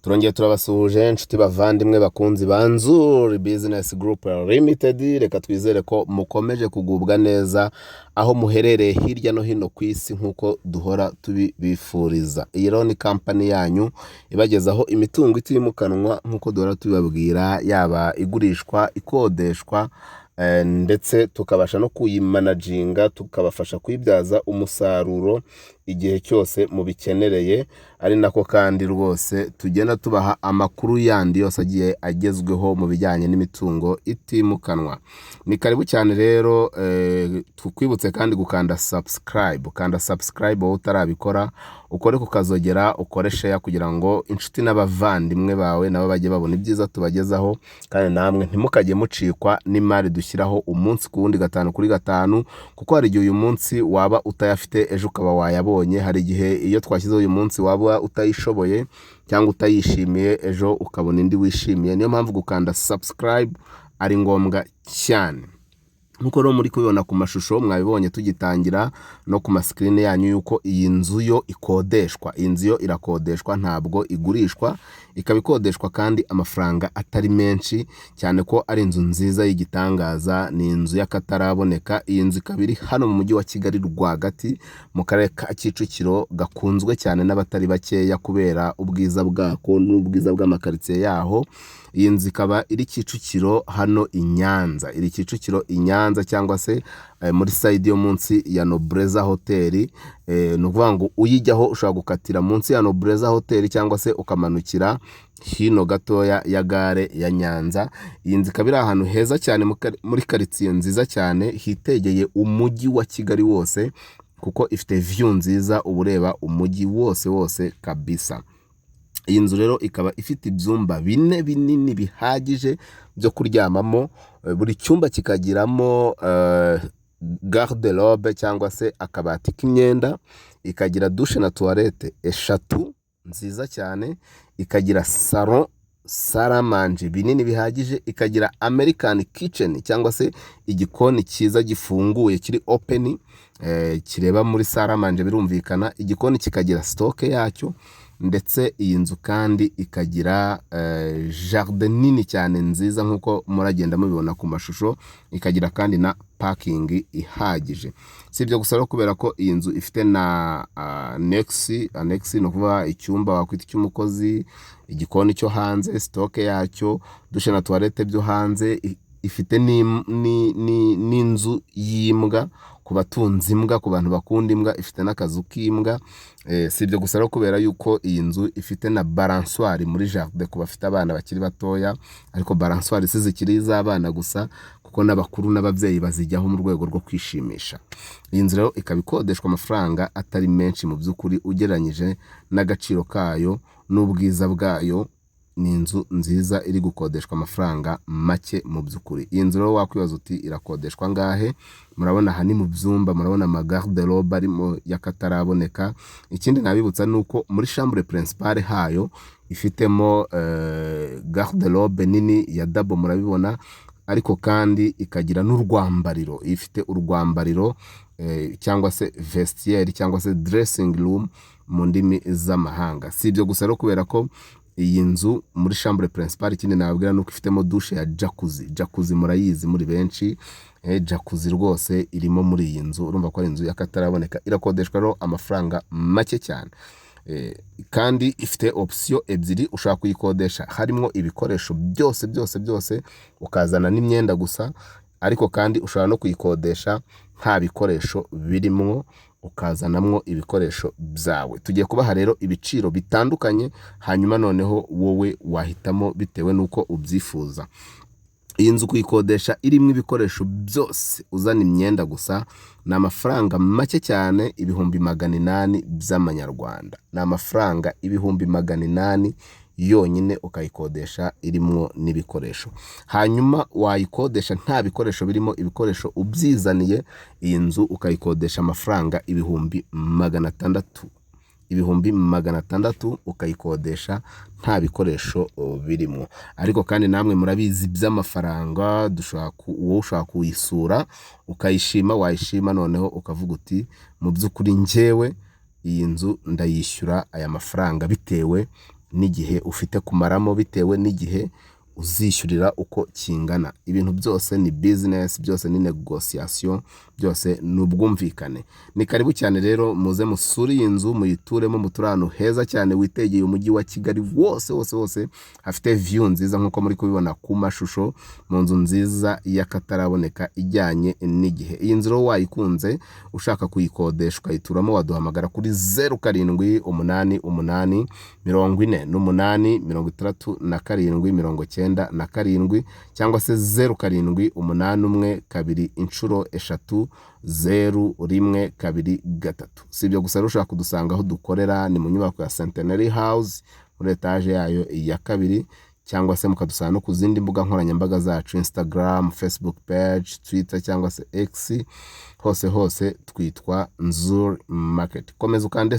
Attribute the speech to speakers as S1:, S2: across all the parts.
S1: Turongeye turabasuhuje inshuti bavandimwe bakunzi ba NZIZA Business Group Limited. Reka twizere ko mukomeje kugubwa neza aho muherereye hirya no hino ku isi nk'uko duhora tubibifuriza. Iyi rero ni company yanyu ibagezaho imitungo itimukanwa nk'uko duhora tubibabwira, yaba igurishwa, ikodeshwa, ndetse tukabasha no kuyimanaginga, tukabafasha kuyibyaza umusaruro igihe cyose mubikenereye. Ari nako kandi rwose tugenda tubaha amakuru yandi yose agiye agezweho mu bijyanye n'imitungo itimukanwa. Ni karibu cyane rero, tukwibutse kandi gukanda subscribe. Kanda subscribe wowe utarabikora, ukore kukazogera, ukore share kugira ngo inshuti n'abavandimwe bawe nabo bajye babona ibyiza tubagezaho, kandi namwe ntimukajye mucikwa n'imari dushyiraho umunsi ku wundi, gatanu kuri gatanu, kuko hari igihe uyu munsi waba utayafite ejo ukaba wayabonye. Hari igihe iyo twashyizeho uyu munsi waba utayishoboye cyangwa utayishimiye, ejo ukabona indi wishimiye. Niyo mpamvu gukanda subscribe ari ngombwa cyane. Nkuko rero muri kubibona ku mashusho mwabibonye tugitangira no ku screen yanyu yuko iyi nzu yo ikodeshwa. Iyi nzu yo irakodeshwa, ntabwo igurishwa, ikaba ikodeshwa kandi amafaranga atari menshi cyane, ko ari inzu nziza y'igitangaza. Ni inzu y'akataraboneka. Iyi nzu ikaba iri hano mu mujyi wa Kigali rwagati mu karere ka Kicukiro, gakunzwe cyane n'abatari bakeya kubera ubwiza bwako n'ubwiza bw'amakaritsiye yaho. Iyi nzu ikaba iri Kicukiro hano i Nyanza. Iri Kicukiro i Nyanza, cyangwa se muri side yo munsi ya Nobreza Hotel. Ni ukuvuga ngo uyijyaho ushobora gukatira munsi ya Nobreza Hotel cyangwa se ukamanukira hino gatoya ya gare ya Nyanza. Iyi nzu ikaba iri ahantu heza cyane muri karitsiye nziza cyane, hitegeye umujyi wa Kigali wose, kuko ifite view nziza, ubureba umujyi wose kabisa. Iyi nzu rero ikaba ifite ibyumba bine binini bihagije byo kuryamamo. Buri cyumba kikagiramo garde-robe cyangwa se akabati k'imyenda, ikagira douche na toilette eshatu nziza cyane, ikagira salon, saramanje binini bihagije, ikagira American kitchen cyangwa se igikoni cyiza gifunguye kiri open, kireba muri saramanje birumvikana. Igikoni kikagira stock yacyo, ndetse iyi nzu kandi ikagira jardin nini cyane nziza nk'uko muragenda mubibona ku mashusho. Ikagira kandi na parking ihagije. Si ibyo gusa, kubera ko iyi nzu ifite na annex no kuvuga icyumba wakwita cy'umukozi, igikoni cyo hanze, stock yacyo, douche na toilette byo hanze. Ifite n'inzu y'imbwa ku batunzi imbwa, ku bantu bakunda imbwa, ifite n'akazu k'imbwa. Si ibyo gusa, kubera yuko iyi nzu ifite na balançoire muri jardin ku bafite abana bakiri batoya, ariko balançoire si zikiri iz'abana gusa, kuko n'abakuru n'ababyeyi bazijyaho mu rwego rwo kwishimisha. Iyi nzu rero ikaba ikodeshwa amafaranga atari menshi mu by'ukuri ugereranyije n'agaciro kayo n'ubwiza bwayo. Ni inzu nziza iri gukodeshwa amafaranga make mu by'ukuri. Iyi nzu rero wakwibaza uti irakodeshwa ngahe? Murabona aha ni mu byumba, murabona amagarde-robe arimo y'akataraboneka. Ikindi nabibutsa nuko muri chambre principale hayo ifitemo garde-robe nini ya double, murabibona. Ariko kandi ikagira n'urwambariro. Ifite urwambariro cyangwa se vestiaire cyangwa se dressing room mu ndimi z'amahanga. Si ibyo gusa, kubera ko iyi nzu muri chambre principale ikindi nababwira nuko ifitemo douche ya jacuzzi murayizi muri benshi. Jacuzzi rwose irimo muri iyi nzu. Urumva ko ari inzu y'akataraboneka. Irakodeshwa rero amafaranga make cyane, kandi ifite option ebyiri ushaka kuyikodesha. Harimo ibikoresho byose, ukazana n'imyenda gusa. Ariko kandi ushobora no kuyikodesha nta bikoresho birimo, ukazanamwo ibikoresho byawe. Tugiye kubaha rero ibiciro bitandukanye, hanyuma noneho wowe wahitamo bitewe nuko ubyifuza. Iyi nzu kuyikodesha irimo ibikoresho byose, uzana imyenda gusa, ni amafaranga make cyane, ibihumbi 800 by'amanyarwanda. Ni amafaranga ibihumbi 800 yonyine ukayikodesha irimo n'ibikoresho. Hanyuma wayikodesha nta bikoresho birimo, ibikoresho ubyizaniye, iyi nzu ukayikodesha amafaranga ibihumbi 600. Ibihumbi 600 ukayikodesha nta bikoresho birimo. Ariko kandi namwe murabizi by'amafaranga, wowe ushaka kuyisura ukayishima, wayishima noneho ukavuga uti mu by'ukuri njyewe iyi nzu ndayishyura aya mafaranga bitewe n'igihe ufite kumaramo bitewe n'igihe uzishyurira uko kingana. Ibintu byose ni business, byose ni negotiation, byose ni ubwumvikane. Ni karibu cyane rero muze musuri iyi nzu muyituremo, muture ahantu heza cyane witegeye umujyi wa Kigali wose hafite view nziza nk'uko muri kubibona ku mashusho, mu nzu nziza y'akataraboneka ijyanye n'igihe. Iyi nzu rero wayikunze ushaka kuyikodesha ukayituramo, waduhamagara kuri 0788 48 67 cyangwa se 0781 Si ibyo gusa, ushaka kudusanga aho dukorera ni mu nyubako ya Centenary House muri etage yayo ya 2, cyangwa se mukadusanga no ku zindi mbuga nkoranyambaga zacu, Instagram, Facebook page, Twitter cyangwa se X, hose twitwa NZIZA Market. Komeza ukande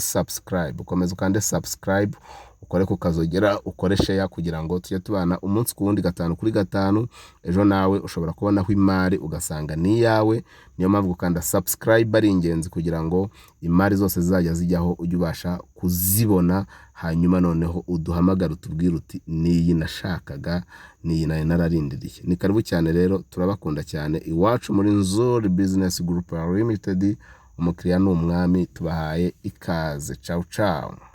S1: subscribe, ukore kukazogera, ukore share kugira ngo tujye tubana umunsi ku wundi 5 kuri 5. Ejo nawe ushobora kubonaho imari ugasanga ni yawe. Niyo mpamvu ukanda subscribe ari ingenzi kugira ngo imari zose zizajya zijyaho ujye ubasha kuzibona, hanyuma noneho uduhamagara utubwira uti niyi nashakaga, niyi nayo nararindiriye. Ni karibu cyane rero, turabakunda cyane. Iwacu muri NZIZA Business Group Limited, umukiriya n'umwami, tubahaye ikaze. Ciao.